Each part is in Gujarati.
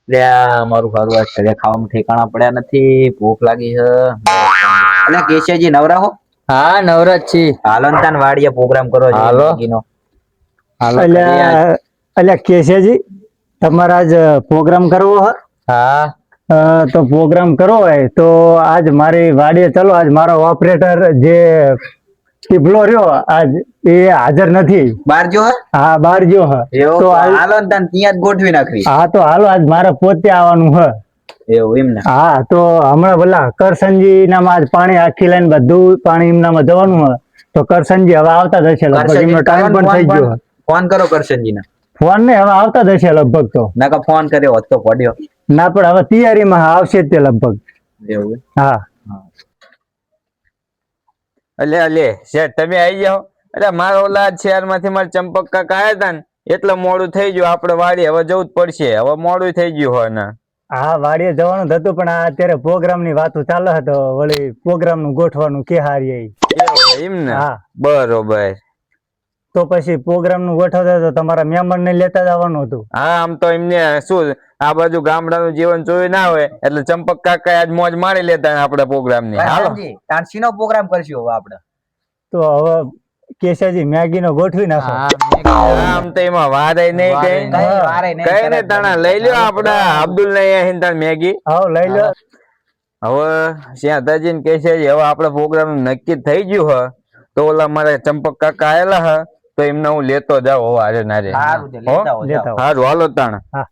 લે મારું ઘર વાત કરે ખાવામાં ઠેકાણા પડ્યા નથી, ભૂખ લાગી છે. એટલે કેશવજી નવરા હો? હા નવરાજ છી. હાલો ને તાન વાડીએ પ્રોગ્રામ કરો છે હાલો મેગીનો. હાલો કરીએ આજ. અલ્યા અલ્યા કેશવજી, તમારે આજ પ્રોગ્રામ કરવો હ? હા તો પ્રોગ્રામ કરવો હોય તો આજ મારી વાડીએ ચલો. આજ મારો ઓપરેટર જે ટીપલો રહ્યો આજ એ હાજર નથી. બાર જો હે? હા બહાર ગયો હ. એવું તો તો આજ હાલો ને તાન ત્યાં જ ગોઠવી નાખવી. હા તો હાલો આજ મારે પોતે આવવાનું હ. એવું એમ ને? હા તો હમણાં પેલા કરસનજી નામાં આજ પાણી આખી લાઈન બધું પાણી એમનામાં જવાનું હ. તો કરસનજી હવે આવતા જ હશે, લગભગ કરશનજી એમનો ટાઈમ પણ થઈ ગયો. ફોન કરો કરશનજી ને. ફોન ને હવે આવતા જ હશે લગભગ તો. નકર ફોન કર્યો હોત તો પડ્યો. ના પણ હવે તૈયારીમાં આવશે જ તે લગભગ. એવું હા અલે શેઠ તમે આવી જાઓ. એટલે મારા ઓલા શહેર માંથી મારા ચંપક કાકા આયા તા ને એટલે મોડું થઈ ગયું. આપડે વાડી હવે જવું જ પડશે. હવે મોડું થઈ ગયું હોય ને. હા વાડીએ જવાનું જ હતું પણ આ અત્યારે પ્રોગ્રામ ની વાતો ચાલે હતો. વળી પ્રોગ્રામ નું ગોઠવાનું કે હારી. એમ ને હા બરોબર. તો પછી પ્રોગ્રામ નું ગોઠવતા તો તમારા મહેમાન ને લેતા જ આવવાનું હતું. હા આમ તો એમને શું આ બાજુ ગામડાનું જીવન જોયું ના હોય એટલે ચંપક કાકા આજ મોજ માણી લેતા આપડે પ્રોગ્રામ ની. હાલો કરશનજી તાન શીનો પ્રોગ્રામ કરશું હવે આપણે? તો હવે કેશવજી મેગી નો ગોઠવી નાખો. આમ તો એમાં વાર નહીં કઈ. કઈ વારે નહીં કઈ ને તરત તાણા બની લઈ લ્યો જાય. આપડા અબ્દુલ ને હિંદાણ મેગી. હા લઈ લો. હવે શ્યાતાજી ને કહે છે હવે આપડે પ્રોગ્રામ નક્કી થઈ ગયું હ. તો ઓલા મારે ચંપક કાકા આયેલા હ તો એમને હું લેતો જાઉં હવે હારે નારે. સારું છે હો લેતા હો જાઓ. લેતા હારું હાલો તાણ. હા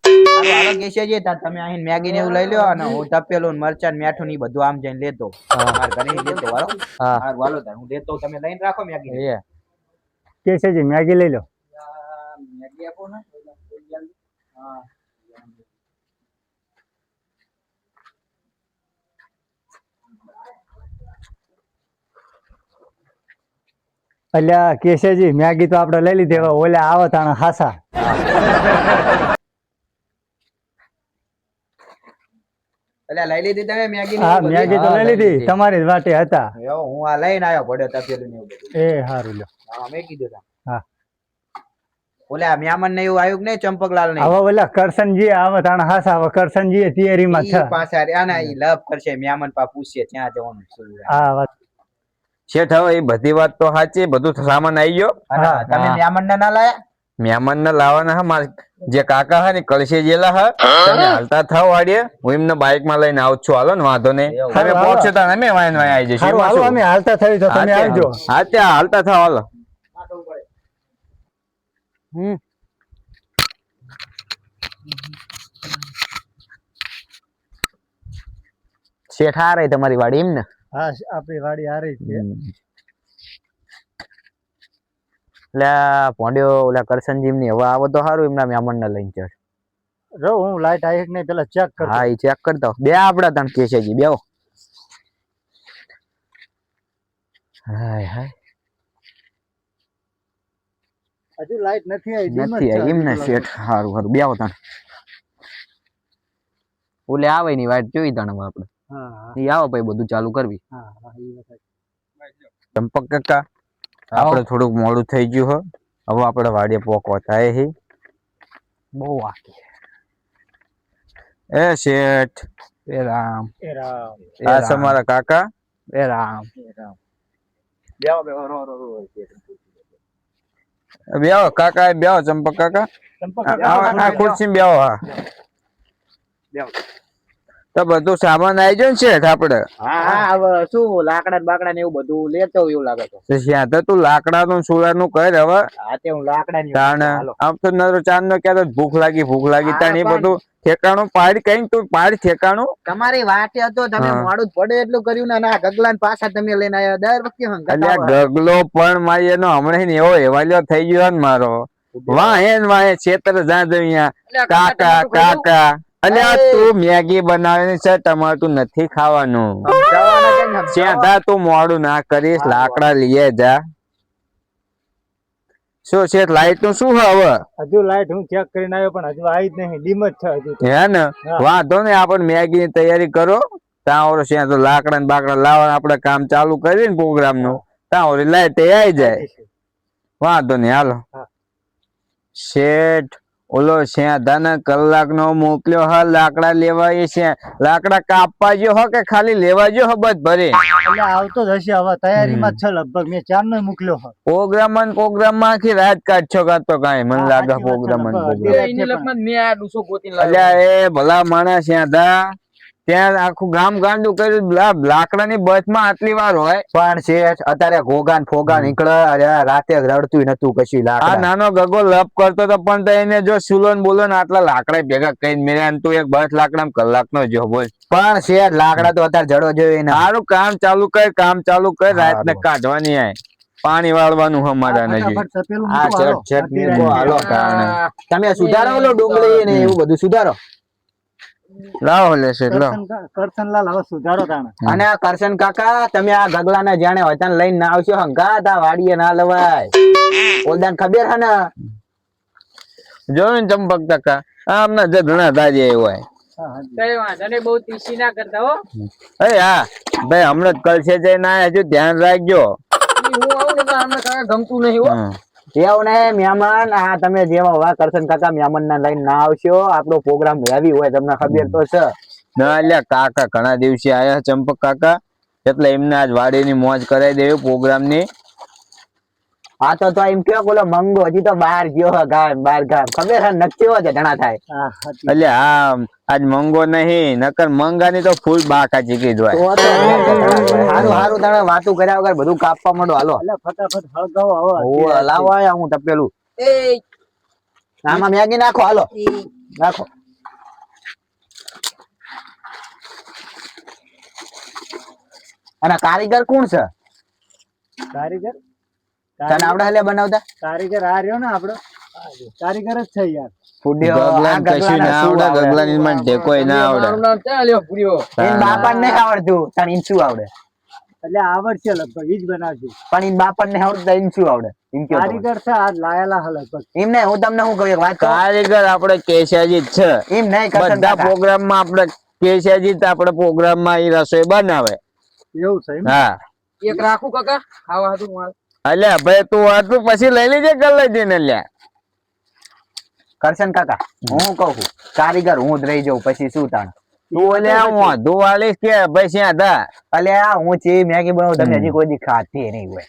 હાલો કેશવજી તાન તમે અહીં મેગી ને એવું લઈ લ્યો અને હું તપેલું ને મરચાં ને મીઠું ને ઈ બધું આમ જઈને લેતો. મારા ઘરે ઈ લેતો હાલો. હા હારું હાલો તાન હું લેતો તમે લઈને રાખો મેગી. એ કેશવજી મેગી લઈ લો. મેગી આપો ને. હા અલ્યા કેશવજી મેગી તો આપડે લઈ લીધી. હવે ઓલા આવો તાણા હાસા. એટલે લઈ લીધી તમે મેગી ને હા એવું મેગી બધું? તો હા, લઈ લઈ લીધી. લીધી. તમારી જ વાટે હતા. એવું હું આ લઈને આવ્યો પડ્યો તપેલું ને એવું બધું. એ હારું લ્યો. હા મેં કીધું તા. હા ઓલા મહેમાન ને એવું આવ્યું કે નહીં ચંપકલાલ ને? હવે ઓલા કરસનજી આવે તાણા હાસા. હવે કરસનજી તૈયારીમાં છે. ઈ પાછા રહ્યા ને ઈ લવ કરશે મહેમાન પા પૂછશે ત્યાં જવાનું છે. હા વાત શેઠ હવે એ બધી વાત તો સાચી. બધું સામાન આવી ગયો. અને હા. તમે હા. મહેમાન ને ના લાયા? મહેમાન ને લાવવાના હા મારે જે કાકા હા ને કળશે જેલા હા તમે હાલતા થાવ વાડીએ. હું એમને બાઈક માં લઈને આવું છું. હાલો ને વાંધો નહીં. એવું. તમે હારું હાલો. પહોંચો તાણ અમે વાય આવી જઈશું. હારું એમાં હાલો શું? અમે હાલતા થઈ તો હા તમે આવજો. ત્યાં હા ત્યાં હાલતા થાવ હાલો. હમ શેઠ આ રહી તમારી વાડી એમ ને? હા આપણી વાડી આ રહી છે. એટલે ભોંડ્યો ઓલા કરશનજી ની હવે આવો તો સારું એમના મહેમાન ને લઈને ચડ. જો હું લાઈટ આવી કે નહીં પેલા ચેક કરતો. હા એ ચેક કરતો બે આપડા તને કેશવજી બેહો. હાય હાય હજુ લાઈટ નથી આવી. ડીમ જ નથી છે એમ હજુ ને તો લાગે. શેઠ સારું સારું બેહો તાણ. ઓલે આવે ની વાટ જોઈ તાણ આપડે. હા હા એ આવો પછી બધું ચાલુ કરવી. હા હા એ વાત સાચી. ચંપક કાકા આપડે થોડુંક મોડું થઈ ગયું હો. હવે આપડે વાડીએ પોકવા થાય હી. બહુ વાકી એ શેઠ એ રામ એ રામ આ છે મારા કાકા એ રામ. બેહો બેહો રો રો રો. બેહો કાકા બેહો ચંપક કાકા. ચંપક કાકા આ ખુરશી બેહો. હા બેહો. તો બધું સામાન આવી ગયો ને શેઠ આપડે? હા હા હવે શું લાકડા બાકડા ને એવું બધું લેતો એવું લાગે તો. ત્યાં તો તું લાકડા નું સોળા નું કર હવે. હા તે હું લાકડા ની તાણ હાલો. આમ તો નરો ચાંદ નો ક્યારે ભૂખ લાગી હા તાણ એ પણ બધું ઠેકાણું પાડ કઈ તું પાડ ઠેકાણું. તમારી વાટે હતો તમે હા. મોડું જ પડે એટલું કર્યું ને ના ગગલા પાછા તમે લઈને આવ્યા દર વખતે અલ્યા ગગલો પણ મારી એનો હમણાં ને એવો એવાલ્યો થઈ ગયો ને મારો. વાહે છેતર જા અહીંયા કાકા કાકા. અલ્યા તું મેગી બનાવે છે ટમાટું નથી ખાવાનું. સમજાવવાના કઈ સમજાવવા. શ્યાધા તું મોડું ના કરીશ લાકડા લઈએ જા. શું શેઠ લાઈટ નું શું હવે? હજુ લાઈટ હું ચેક કરીને આવ્યો પણ હજુ આવી જ નહીં. ડીમ જ છે હજુ તો. હે ને હા. વાંધો ને આપડે મેગી ની તૈયારી કરો. ત્યાં ઓલો ત્યાં તો લાકડા ને બાકડા લાવવાનું આપડે કામ ચાલુ કરીએ ને પ્રોગ્રામ નું. ત્યાં ઓલી લાઈટ આવી જાય. આવી જશે. વાંધો નહીં હાલો. હા. શેઠ ઓલો શેધાને કલાકનો મોકલ્યો હ લાકડા લેવા એ છે લાકડા કાપવા જો હો કે ખાલી લેવા જો હ બધ ભરે એટલે આવતો જ હશે હવે તૈયારીમાં જ છે લગભગ મેં ચારનો મોકલ્યો હોય પ્રોગ્રામ માં આખી રાત કાઢશો કાઢતો કાંઈ મને લાગે સાચી વાત છે, પ્રોગ્રામ લગભગ. અલ્યા એ ભલા માણસ શેધા ત્યાં આખું ગામ ગાંડું કર્યું લાકડાની બસમાં આટલી વાર હોય પણ શેઠ અત્યારે ઘોગાન ફોગા નીકળે અરે રાતે રડતું નતું કશું આ લાકડા નાનો ગગો લપ કરતો તો પણ તો એને જો સુલોન બોલો ને આટલા લાકડા ભેગા કઈ મેળ્યા તું એક બસ લાકડા કલાકનો જો બોલ પણ શેઠ લાકડા તો અત્યારે જડો જોઈએ ને સારું કામ ચાલુ કર રાત ને કાઢવાની આય પાણી વાળવાનું અમારા નજી ફટાફટ તપેલું આ મૂકો, હાલો. ચટ ચટ અડધી મૂકો, રાત હાલો. કારણે. તમે સુધારો ઓલો ડુંગળી ને એવું બધું સુધારો લાવો લેશે લાવો કરશનલાલ હવે સુધારો તાણે. અને આ કરશન કાકા તમે આ ગગલા ને જાણે વતન લઈને ના આવશો હંગાત આ વાડીએ ના લવાય ઓલદાન ખબર હે ને જોયું ને ચંપક કાકા આમના જે ઘણા દાજે હોય એ હા ભાઈ હમણાં જ કલશે જઈને આયા હજુ ધ્યાન રાખજો હમ. એવું ને મહેમાન આ તમે જેવા હોવા કરશન કાકા મહેમાન ના લઈને ના આવશો આપણો પ્રોગ્રામ હેવી હોય તમને ખબર તો છે ના અલ્યા કાકા ઘણા દિવસે આયા ચંપક કાકા એટલે એમને આજ વાડીની મોજ કરાવી દેવી પ્રોગ્રામ ની હા તો એમ કે બોલો મંગો હજી તો બહાર ગયો હે ગામ બહાર ગામ ખબર હે નક્કી હોય ઘણા થાય હા, સાચી. અલ્યા હા આજ મંગો નહીં નકર મંગાની તો ફૂલ બાકા ચીકી જ હોય હારું હારું તાણે વાતું કર્યા વગર બધું કાપવા માંડો હાલો એટલે ફટાફટ હળગાવો હવે. ઓ લાવો આયા હું તપેલું આમાં મેગી નાખો હાલો નાખો અને કારીગર કોણ છે કારીગર તને આવડે હલે બનાવતા કારીગર આ રહ્યો ને આપડો કારીગર જ છે યાર. ફૂડ્યો ગગલાને કશું ના આવડે ગગલાની મને ટેકોય ના આવડે એન બાપા ને આવડતું તને ઈન શું આવડે એટલે આવડશે લગભગ ઈ જ બનાવજો. પણ ઈન બાપા ને આવડતું ઈન શું આવડે એમ કે કારીગર છે આજ લાયેલા હે લગભગ. એમ નહીં હું તમને શું કહું એક વાત કહું? કારીગર આપણે કેશિયાજી જ છે એમ નહીં કરશન બધા કાકા. પ્રોગ્રામ માં આપણે કેશિયાજી જ આપણે પ્રોગ્રામ માં ઈ રસોઈ બનાવે એવું છે એમ? હા એક રાખું કાકા ખાવા હતું મારે અલ્યા ભાઈ તું હતું પછી લઈ લેજે ગલ્લે જઈને લ્યા કરશન કાકા હું કહું છું કારીગર હું જ રહી જાઉં પછી શું તાણ તું અલ્યા હું વાંધો વાળીશ કે ભાઈ શ્યાં હતા અલ્યા હું ચી મેગી બનાવું તમે હજી કોઈ દી ખાધી નહીં હોય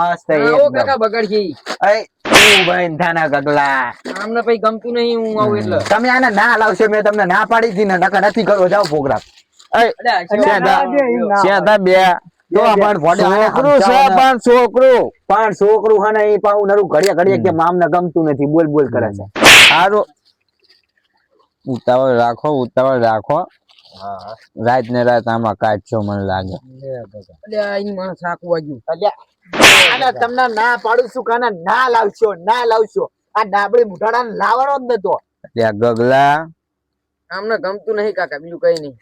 મસ્ત ઓ એકદમ કાકા બગાડશી અય તું ભાઈ થાના ગગલા આમને પછી ગમતું નહીં હું આવું એટલે તમે આને ના લાવશો મેં તમને ના પાડી હતી ને નકર નથી કરવો જાવ પ્રોગ્રામ શ્યાં હતા બે તો પણ ભોડે આને છોકરું છે સમજાવો ને. પણ છોકરું પણ છોકરું હે ને એ પાછું નરું ઘડિયા ઘડિયા કે મામને ગમતું નથી બોલ બોલ કરે છે સારું ઉતાવળ રાખો રાત ને રાત આમાં કાઢશો મને લાગે એટલે આઈને માણસ આખું વાગ્યું આને તમને ના પાડું છું કાના ના લાવશો આ ડાબડી મુઠાડા લાવવાનો જ નતો ત્યાં ગગલા આમને ગમતું નહીં કાકા બીજું કઈ નહીં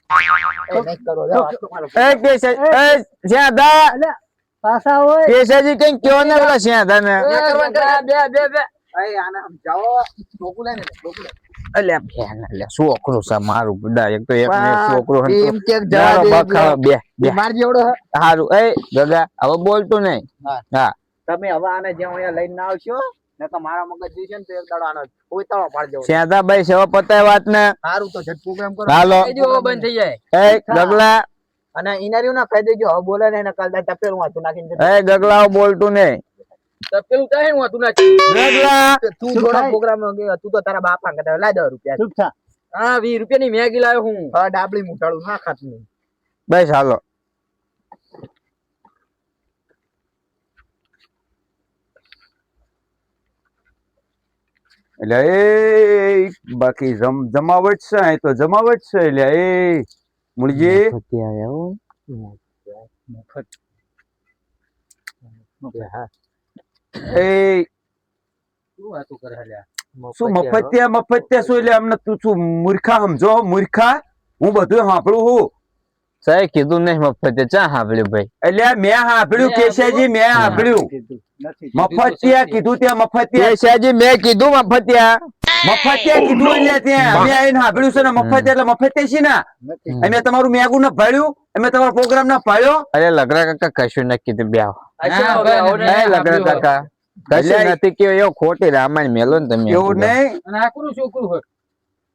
એ નહીં કરો જાઓ, આ તો મારો એ શ્યાં હતા એટલે પાછા હોય કેશાજી કઈ કયો ને પેલા શ્યાં હતા ને અય આને સમજાવો ટોકું લઈને ટોકું લઈને. અલ્યા ફેન અલ્યા છોકરું છે મારું બુડા એક તો એક ને એક છોકરો હતો. એમ કે જવા મારો દે બખાડો બે બે માર જેવડો હે. હારું એ ગગા હવે બોલતું નહીં હા. હા તમે હવે આને જ્યાં અહીંયા લઈને ના આવશો ને તો મારા મગજ જશે ને તો એક દાડો આનો કોઈ તાળો પાડ દેવો શ્યાં હતા ભાઈ સેવા પતાય વાત ને સારું તો જટ પ્રોગ્રામ કરો હાલો કઈ દો બંધ થઈ જાય એ ગગલા અને ઇનારીઓ ના કહી દેજો હવે બોલે ને એને કાલ તપેલું વાંચું નાખીને જતો. એ ગગલા હવે બોલતું નહીં તો પેલું કહે હું હતું નથી ગગલા તું શું થોડો થાય? પ્રોગ્રામ તું તો તારા બાપા કહેતા લાય 10 રૂપિયા ચૂપ થા. હા 20 રૂપિયાની મેગી લાવ્યો હું હવે ડાબલી મુઠાડું ના ખાતું નહીં બસ હાલો એટલે એ બાકી જમાવટ છે અહીં તો જમાવટ છે એટલે એ મુળજી એ શું વાતું કરે હલ્યા શું મફતિયા શું એટલે અમને તું શું મૂર્ખા સમજો મૂર્ખા હું બધું સાંભળું હું સાહેબ કીધું નહીં મફતે ચા સાંભળ્યું ભાઈ એટલે મેં સાંભળ્યું કેશવજી મેં સાંભળ્યું કીધું નથી. મફતિયા કીધું ત્યાં મફતિયા કેશાજી મેં કીધું મફતિયા મફતિયા કીધું એટલે ત્યાં મેં આઈને સાંભળ્યું છે ને મફતિયા એટલે મફતિયા છે ને નથી. અમે તમારું મેગું ના ભાડ્યું અમે તમારો પ્રોગ્રામ ના ભાડ્યો અરે લગરા કાકા કશું ના કીધું બે આવો. અચ્છા ના, હવે ભાઈ, હવે એ લગરા કાકા કશું એટલે નથી કેવું એવું ખોટી રામાયણ મેલો ને તમે એવું નહીં અને આ કોનું છોકરું હોય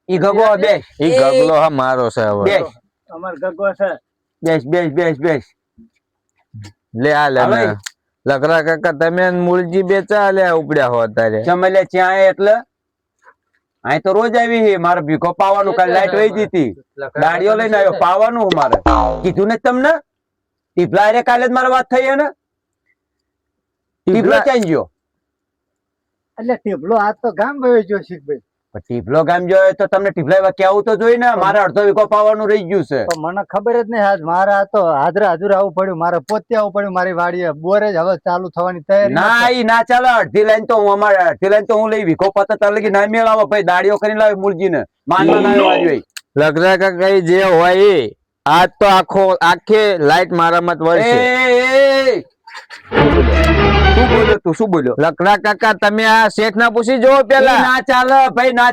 ઈ ગગો બેસ ઈ ગગલો હા મારો છે હવે બેસ અમાર ગગો છે બેસ બેસ બેસ બેસ લે આ લે હવે. ને. લકડા કાકા તમે ને મૂળજી બે ચાલે ઉપડ્યા હો અત્યારે ચમેલે ત્યાં એટલે અહીં તો રોજ આવી છે મારે ભીખો પાવાનું કાલે લાઈટ વહી દીધી ગાડીઓ લઈને આવ્યો પાવાનું હું મારે કીધું ને તમને ટીપલા રે કાલે જ મારે વાત થઈ હે ને ટીપલો ચાઈ ગયો એટલે ટીપલો આજ તો ગામ ગયો છે શીખભાઈ પણ ટીપલો ગામ જોયો તો તમને ટીપલા એવા કેવું તો જોઈ ને મારે અડધો વીઘો પાવાનું રહી ગયું છે પણ મને ખબર જ નહીં આજ મારે આ તો હાજરા હાજર આવવું પડ્યું મારે પોતે આવવું પડ્યું મારી વાડીએ બોરે જ હવે ચાલુ થવાની તૈયારી ના ઈ ના ચાલે અડધી લાઈન તો હું અમારે અડધી લાઈન તો હું લઈ વીઘો પતા તાર લગી ના મેળાવો ભાઈ દાડીઓ કરીને લાવે મૂળજી ને માનમાં ના આવ્યો લકડા કાકા ઈ જે હોય ઈ આજ તો આખી લાઈટ મારામાં જ વળશે શું બોલ્યો લકડા કાકા તમે આ શેઠ ના પૂછી જોવો ઈ પેલા ના ચાલે ભાઈ ના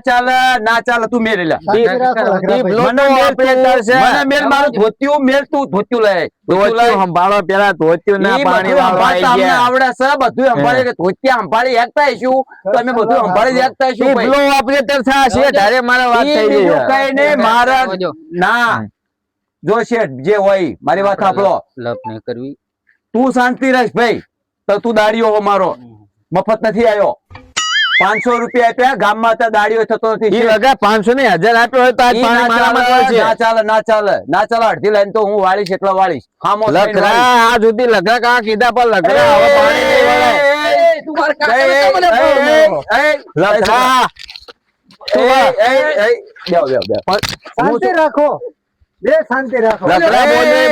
ચાલે તું મેરે લે શાંતિ રાખો, લખરાભાઈ. મને મેલ operator છે. મને મેલ મારું ધોતિયું મેલ તું ધોતિયું લઈ ધોતિયું સંભાળો પેલા ધોતિયું ના પાણી વાળવા આઈ ગયા. આવડે છે બધું સંભાળે કે ધોતિયા સંભાળી એકતા શું તો અમે બધું સંભાળી એકતા શું ભાઈ? ટીપલો operator છે આ શેઠ હારે મારે વાત ઈ થઈ બીજું ગઈ કઈ નહીં મારા ના જો શેઠ જે હોય મારી વાત સાંભળો લપ નહીં કરવી તું શાંતિ રાખ ભાઈ તો તું દાડીઓ હો મારો મફત નથી આવ્યો 500 રૂપિયા આપ્યા ગામમાં હતા દાડીઓ થતો નથી ઈ લગા 500 ને 1000 આપ્યો હોય તો આજ ઈ પાણી ના મારામાં જ ચાલે, વળશે. ના ચાલે અડધી લાઈન તો હું વાળીશ એટલા વાળીશ હામો થઈને લકડા વાળીશ. આ સુધી લકડા કાકા કીધા પણ લકડા હવે પાણી નહીં વળે. તું મારા કાકાને કેમ મને ફોન કર્યો? લકડા શાંતિ રાખો બે શાંતિ રાખો લકડા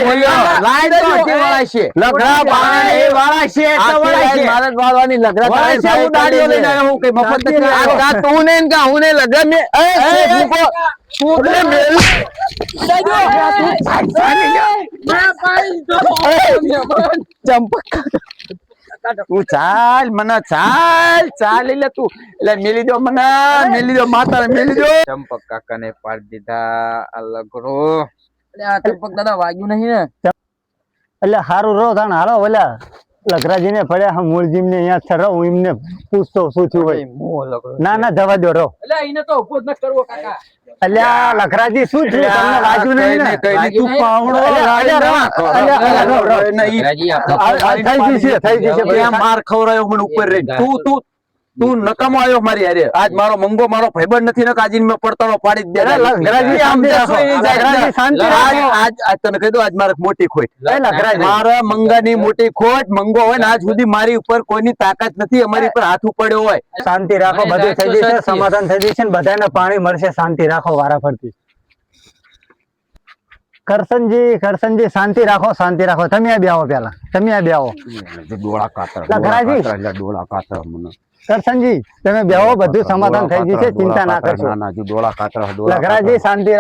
બોલ્યો. લાઈન તો હજી વળાશે. લકડા પાણી નહીં વળાશે એટલે આખી વળાશે. લાઈન મારે જ વાળવાની. લકડા તારે વળાશે, હું દાડીઓ લઈને આવ્યો હું કઈ મફત નથી આ આવ્યો. કા તું ને ને કા હું ને લગા મે એ શેઠ મૂકો. એટલે મેલ ચંપક તું ચાલ મને ચાલ એટલે તું એટલે મેલી દો મને મેલી દો માતા મેલી દો ચંપક કાકા ને પાડી દીધા આ લગરો. અલે આ ચંપક દાદા વાગ્યું નહીં ને એટલે હારું રહો તાણ હાલો ઓલા લખરાજી ને પડ્યા હું મૂળજી ને અહીંયા છે રહો હું એમને પૂછતો શું થયું હોય ના ના જવા દો રહો એટલે એને તો ઉભો જ ન કરવો કાકા એટલે આ લખરાજી શું થયું તમને વાગ્યું નહીં ને કઈ નહીં, તું પાવડો રાજી થઈ જશે થઈ જશે ત્યાં માર ખવરાયો મને ઉપર રહી તું નકામો આવ્યો મારી હારે આજ મારો મંગો મારો ભાઈબંધ નથી ને કાજી મેં પડતાળો પાડી જ દે લખરાજી આમ શાંતિ જાશો. રાખો. લખરાજી શાંતિ રાખો. આજ તને કહી દઉં આજ મારે મોટી ખોટ લખરાજી. મારા મંગાની મોટી ખોટ મંગો હોય ને આજ સુધી મારી ઉપર કોઈની તાકાત નથી અમારી ઉપર હાથ ઉપાડ્યો હોય શાંતિ રાખો બધું થઈ જશે સમાધાન થઈ જશે ને બધાને પાણી મળશે શાંતિ રાખો વારાફરતી કરશનજી શાંતિ રાખો તમે આ બેહો પેલા તમે આ બેહો ડોળા કાતર લખરાજી. ડોળા કાતર મને કરશનજી તમે બેહો બધું સમાધાન થઈ જશે ચિંતા ના કરશો ડોળા કાતર લખરાજી શાંતિ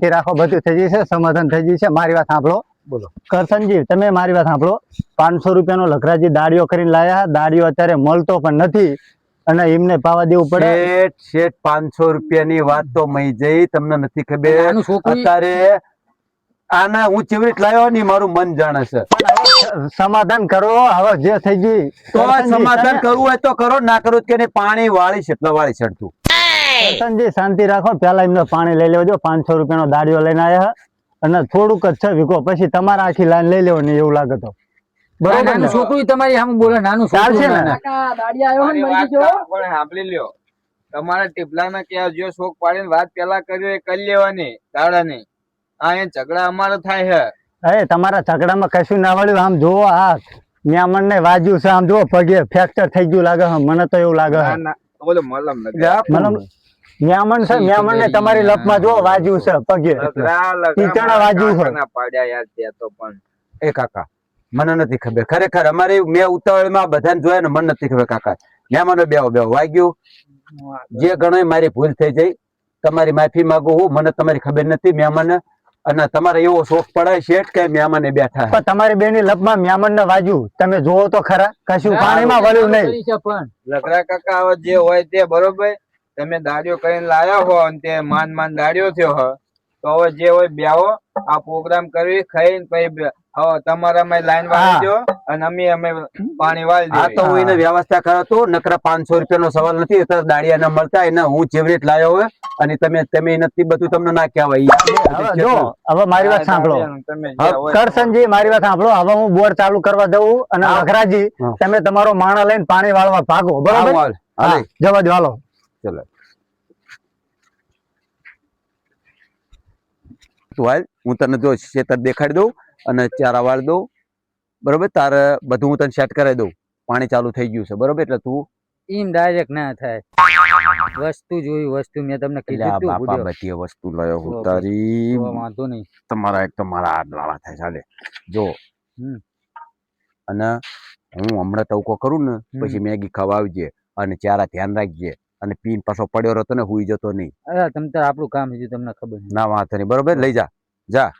રાખો બધું થઈ જશે સમાધાન થઈ જશે મારી વાત સાંભળો બોલો. કરશનજી તમે મારી વાત સાંભળો 500 રૂપિયાનો લખરાજી દાડીઓ કરીને લાયા દાડીઓ અત્યારે મળતો પણ નથી અને એમને પાવા દેવું પડે શેઠ 500 રૂપિયાની વાત તો મઈ જઈ તમને નથી ખબર આનું છોકરું- અત્યારે આના હું ચેવરીત લાવ્યો ની મારું મન જાણે છે સમાધાન કરો હવે જે થઈ ગઈ તો આ સમાધાન કરવું હોય તો કરો ના કરવું હોય તો કે નહીં, પાણી વાળી છે એટલે વાળી છડતું કરશનજી શાંતિ રાખો પેલા એમને પાણી લઈ લેજો 500 રૂપિયાનો દાડીઓ લઈને આવ્યા અને થોડુંક જ છે વીઘો પછી તમારા આખી લાઈન લઈ લેવો ને એવું લાગે તો બરોબર નાનું ને છોકરું તમારી સામે બોલે નાનું ચાલશે છોકરું ને? કાકા દાડિયા આવ્યો ને મંજી જો પણ સાંભળી લ્યો તમારા ટીપલાના કે જો શોક પાડીને વાત પેલા કર્યો એ કરી લેવાની દાડાની આ એ ઝઘડા અમારો થાય છે એ તમારા ઝઘડામાં કશું ના વળ્યું આમ જુઓ આ ન્યામણ ને વાજ્યું છે આમ જુઓ પગે ફ્રેક્ચર થઈ ગયું લાગે છે મને તો એવું લાગે છે બોલો મલમ લગાવ. મતલબ ન્યામણ છે ન્યામણ ને તમારી લપમાં જુઓ વાજ્યું છે પગે ટીચણા વાજ્યું છે કાકાના પાડ્યા યાર ત્યાં તો પણ એ કાકા મને નથી ખબર ખરેખર અમારે મેં ઉતાવળમાં બધાને જોયા ને મને નથી ખબર કાકા મેં મને બેહો વાગ્યું જે ગણાય મારી ભૂલ થઈ જઈ તમારી માફી માંગુ હું મને તમારી ખબર નથી મહેમાન અને તમારે એવો શોખ પડે શેઠ કે મહેમાને બેઠા પણ તમારી બેની લપમાં ન્યામણ ને વાજ્યું તમે જોવો તો ખરા કશું પાણીમાં વળ્યું નહીં કરી છે પણ લગડા કાકા હવે જે હોય તે બરોબર તમે દાડિયો કરીને લાયા હો અને તે માન દાડિયો થયો હો તો હવે જે હોય બ્યાવો આ પ્રોગ્રામ કરવી ખાઈને પછી હવે તમારામાં લાઈન વાળી દો અને અમે પાણી વાળી હા દઈએ. તો હું એને વ્યવસ્થા કરો તો નકરા 500 રૂપિયાનો સવાલ નથી અત્યારે દાડિયા ના મળતા એને હું જેવી રીત લાયો હોય અને તમે નથી બધું તમને ના કહેવાય હવે જો હવે મારી વાત સાંભળો તમે હા, જે હોય કરશનજી મારી વાત સાંભળો હવે હું બોર ચાલુ કરવા દઉં અને હા. વઘરાજી હા. તમે તમારો માણા લઈને પાણી વાળવા ભાગો બરોબર હાલ, હાલે. હા, જવા દો હાલો ચલો તું હાલ હું તને જો ખેતર દેખાડી દઉં અને ચારા વાળી દઉં બરોબર તારે બધું હું તને સેટ કરાવી દઉં પાણી ચાલુ થઈ ગયું છે બરોબર એટલે તું એમ ડાયરેક્ટ ના થાય વસ્તુ જોઈ વસ્તુ મેં તમને એટલે કીધું આ તું બાપા ભૂલ્યો. બધી વસ્તુ લયો હું તો તારી તો વાંધો નહીં. તમારા એક તો મારા હાથ લાવા થાય ચાલે જો હમ. અને હું હમણાં ટવકો કરું ને હમ. પછી મેગી ખાવા આવજે અને ચારા ધ્યાન રાખજે અને પીન પાછો પડ્યો રહેતો ને હુઈ જતો નહીં અરે તમ તાર આપણું કામ હજુ તમને ખબર નહીં. ના વાંધો નહીં બરોબર લઈ જા જા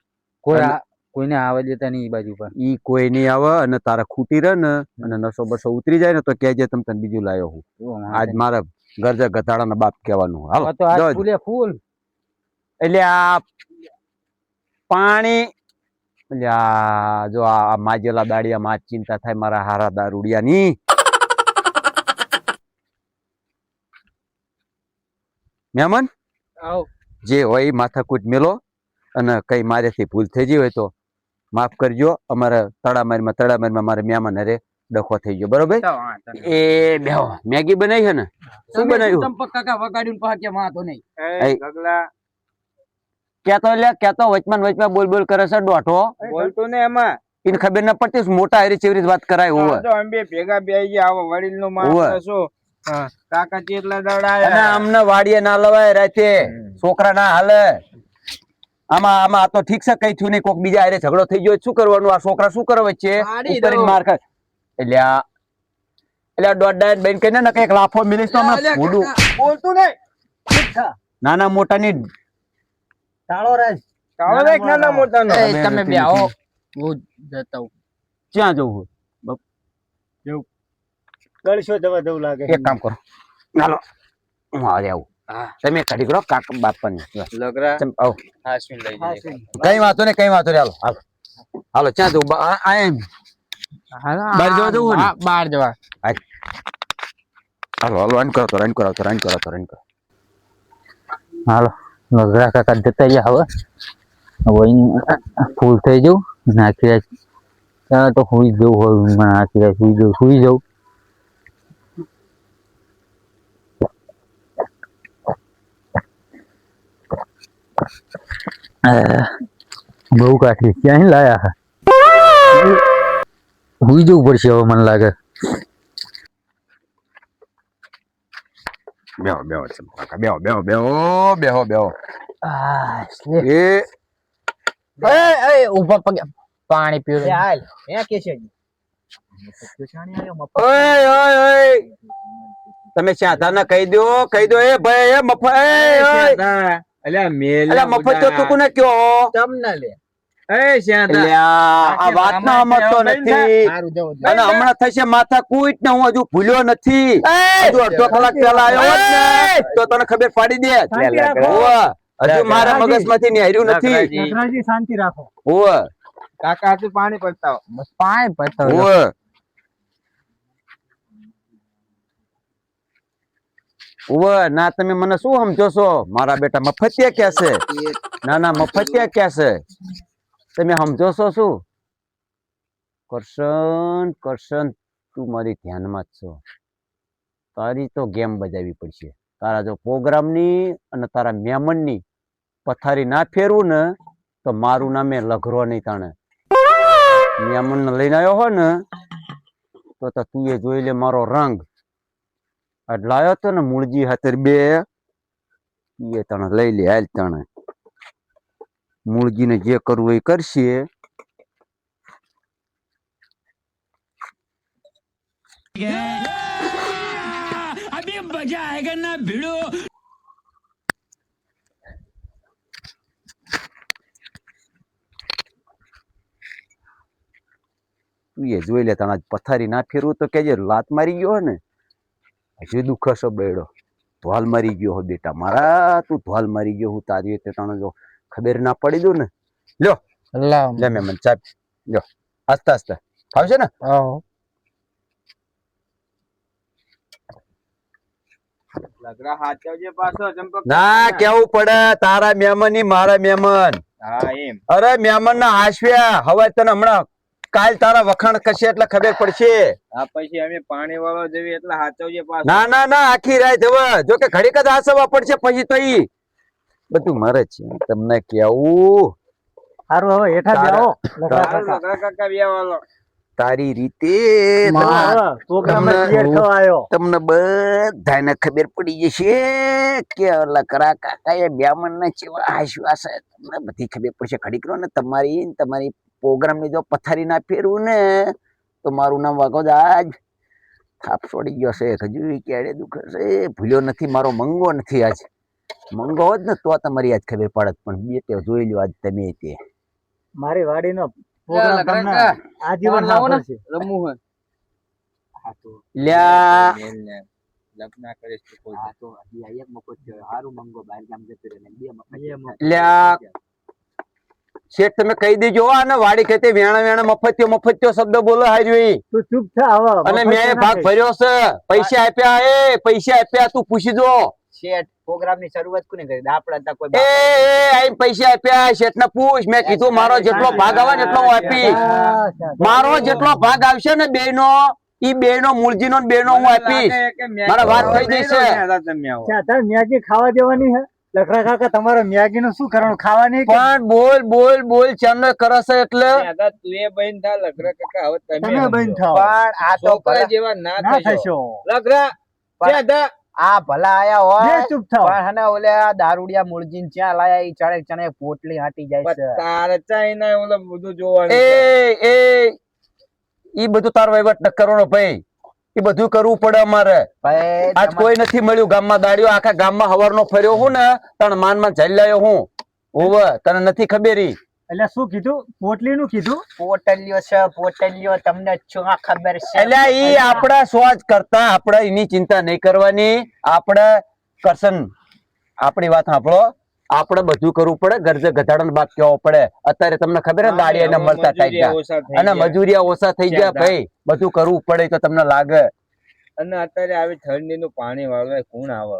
કોઈ અને- કોઈને આવવા દેતા નહીં ઈ બાજુ પર. ઈ કોઈ નહીં આવે અને તારા ખૂટી રહે ને અને નસો બસો ઉતરી જાય ને તો કહેજે તમ તને બીજું લાયો હું તો વાંધો આજ નહીં. મારા ગરજા ગધાડાના બાપ કહેવાનું હાલો આ તો આજ જવા દે. ફૂલે ફૂલ. એટલે આ પાણી એટલે આ જો આ માજેલા દાડિયા માં ચિંતા થાય મારા હારા દારૂડિયાની મહેમાન આવ. જે હોય ઈ માથાકૂટ મેલો અને કઈ મારેથી ભૂલ થઈ ગઈ હોય તો માફ કરજો અમારા તડામારીમાં મારે મહેમાન હારે ડખો થઈ ગયો બરોબર તો વાંધો નહીં. એ બેહો મેગી બનાવી છે ને શું તમે બનાવ્યું ચંપક કાકા વગાડ્યું ને પાછા વાંધો નહીં. એ. ગગલા કેતો વચમાં બોલ બોલ કરે છે દોઢો બોલતું ને એમાં એને ખબર ના પડતી મોટા હારી ચેવી રીતે વાત કરાય હોવે જો અમે બે ભેગા બેહી ગયા આવો વડીલ નો હોવે. માણસ શું હા, કાકા ચેટલા અને દવડાયા આમને વાડીએ ના લવાય રાતે છોકરા ના હાલે આમાં આ તો ઠીક છે કઈ થયું નહીં કોક બીજા હારે ઝઘડો થઈ ગયો શું કરવાનું આ છોકરા શું કરે વચ્ચે મારી ઉપરીને દઉં. માર ખાય એટલે આ દોઢ બેન કહીને ને કઈક લાફો મિલીશ તો હમણાં અલ્યા ભૂંડું. કાકા. બોલતું નહીં નાના મોટાની ચાલો રાજ કાળો દેખ નાના મોટાનો એ તમે બે આવો હું જતા હું. ક્યાં જવું ગળશો જવા દેવું લાગે એક કામ કરો હાલો હું હારે આવું તમે કાઢી કરો કાકા બાપાની લગરા આવો હાસવીન લઈ જઈએ કઈ વાતો ને હાલો હાલો હાલો ક્યાં જવું બહાર જવા જવું ને? હા, બહાર જવા. હાલો હાલો રન કરો તો રન કરો હાલો નગરા કાકા જતા રહ્યા હવે ફૂલ થઈ જવું નાખી રહ્યા ત્યાં તો સુઈ જવું હોય ઊંઘમાં નાખી રહ્યા સુઈ જવું બહુ કાઠી ક્યાં લાયા સુઈ જવું પડશે હવે મને લાગે બેહો એ ઉભા પગે પાણી પીવું હાલ હે કેશે ઓય તમે શાંતાને કહી દો એ ભાઈ એ મફત અલ્યા મેલ અલ્યા મફત તો તું કોને કયો તમને લે એ શાંતા અલ્યા આ વાત ના સમજતો નથી સારું જવું અને હમણાં થશે માથા કૂટ ને હું હજુ ભૂલ્યો નથી હજુ અડધો કલાક પહેલા આવ્યો હોત ને તો તને ખબર પાડી દે હોવે. હજુ મારા મગજમાંથી નિહાર્યું નથી નટરાજી શાંતિ રાખો હોવે, કાકા હાથે પાણી પડતા પાણી પતો હોવે. હોવે, ના તમે મને શું સમજો છો મારા બેટા મફતિયા ક્યાં છે ના મફતિયા ક્યાં છે તમે સમજો છો શું કરશન તું મારી ધ્યાનમાં જ છો તારી તો ગેમ બજાવવી પડશે તારા જો પ્રોગ્રામની અને તારા મહેમાનની પથારી ના ફેરવું ને તો મારું નામે લઘરો નહીં તાણે મહેમાનને લઈને આવ્યો હોય ને તો તું એ જોઈ લે મારો રંગ લાયો તો ને મૂળજી હાથર બે એ તને લઈ લે હાલ તને મૂળજીને જે કરવું એ કરશે તું એ જોઈ લે તને પથારી ના ફેરવું તો કેજે લાત મારી ગયો ને હજુ દુઃખ હશો બેડો ધોલ મારી ગયો હો બેટા મારા તું ધોલ મારી ગયો હું તારી રીતે તને જો ખબર ના પડી દઉં ને લ્યો લાવ લે મેમન ચા જો આસ્તા આસ્તા ફાવશે ને લગરા હાચવજે પાછો ચંપક. ના કેવું પડે તારા મહેમાન ની મારા મહેમાન હા એમ. અરે મહેમાન ના હાસવ્યા હવે તને હમણાં કાલ તારા વખાણ કરશે એટલે ખબર પડશે આ પછી અમે પાણી વાળો જેવી એટલે હાચવજે પાછો. ના ના ના આખી રાત હવે જો કે ઘડીક જ હાસવા પડશે પછી તો ઈ બધું મારે છે તમને કેવું સારું હવે હેઠા તારા- બેહો લગરા હારું કાકા. લગરા કાકા બેવાલો. તારી રીતે હવે પ્રોગ્રામ તમને- ક્લિયર થવા આવ્યો. તમને બધાને ખબર પડી જશે કે લકરા કાકાએ બ્યામણ ને કેવા આશ્વાસ તમને બધી ખબર પડશે ઘડીક રહો ને તમારી પ્રોગ્રામ ની જો પથારી ના ફેરવું ને તો મારું નામ વાગોદ આજ થાપ છોડી ગયો છે હજુ ક્યારે દુખે છે ભૂલ્યો નથી મારો મંગો નથી આજ મંગો હોત ને તો તમારી આજ ખબર પડત પણ બે તે જોઈ લ્યો આજ તમે તે મારી વાડીનો પ્રોગ્રામ લગરા તમને કાકા, આજીવન ફોન લાવો ને. સાંભળશે. રમવું હોય. હા તો લ્યા મેલને લગ્ન કરીશ તો કોઈ. હા તો હજી આ એક મફત છે. હારું મંગો બહાર ગામ જતો રહે ને બે મફત. લ્યા શેઠ તમે કહી દેજો હો, આને વાડી ખેતે વેણા મફત્યો શબ્દ બોલો હાજુ તું ચૂપ થા હવે અને મફત મેં ના ભાગ કહીશ. ભર્યો છે પૈસા આપ્યા પૈસા આપ્યા તું પૂછી જો શેઠ પ્રોગ્રામ ની શરૂઆત કોને કરી? આપડા હતા કોઈ આઈ પૈસા આપ્યા શેઠ ને પૂછ મેં કીધું મારો જેટલો ભાગ આવે ને એટલો હું આપીશ મારો જેટલો ભાગ આવશે ને બે નો ઈ બે નો મૂળજી નો બે નો હું આપીશ મારા વાત થઈ જશે. ક્યાં તારે મેગી ખાવા દેવાની હે લખરા કાકા તમારે મેગી નું શું કરવાનું ખાવાની કે પણ બોલ ચાંદ કરસ એટલે તું એ બહેન થા લગરા કાકા હવે તમે તમે બંધ થાઓ. પણ આ તો છોકરા જેવા ના ના થશો થશો લગરા પણ- આ ભલા આયા બે હોય ચૂપ થાઓ. પણ હને ઓલે આ દારૂડિયા મૂળજીન ક્યાં લાયા ઈ ચણે ચણે પોટલી હાટી જાય છે તારે ચાઈના ઓલે બધું જોવાનું ઈ બધું તાર વહીવટ ન કરવાનો ભાઈ ઈ બધું કરવું પડે અમારે ભાઈ આજ કોઈ નથી મળ્યું ગામમાં દાડીઓ આખા ગામમાં હવારનો ફર્યો હું ને તને માનમાં જલ્લાયો હું ઓવે તને નથી ખબર ઈ એટલે શું કીધું પોટલી નું કીધું પોટલીઓ છે પોટલીઓ તમને શું ખબર છે એટલે ઈ આપડા સ્વાજ કરતા આપણે એની ચિંતા નહીં કરવાની આપણે કરશન આપણી વાત સાંભળો આપણે બધું કરવું પડે ગરજે ગધાડા બાપ કેવો પડે અત્યારે તમને ખબર ને દાડી એને મળતા થાય અને મજૂરિયા ઓછા થઈ ગયા ભાઈ બધું કરવું પડે તો તમને લાગે અને અત્યારે આવી ઠંડી નું પાણી વાળવા કોણ આવે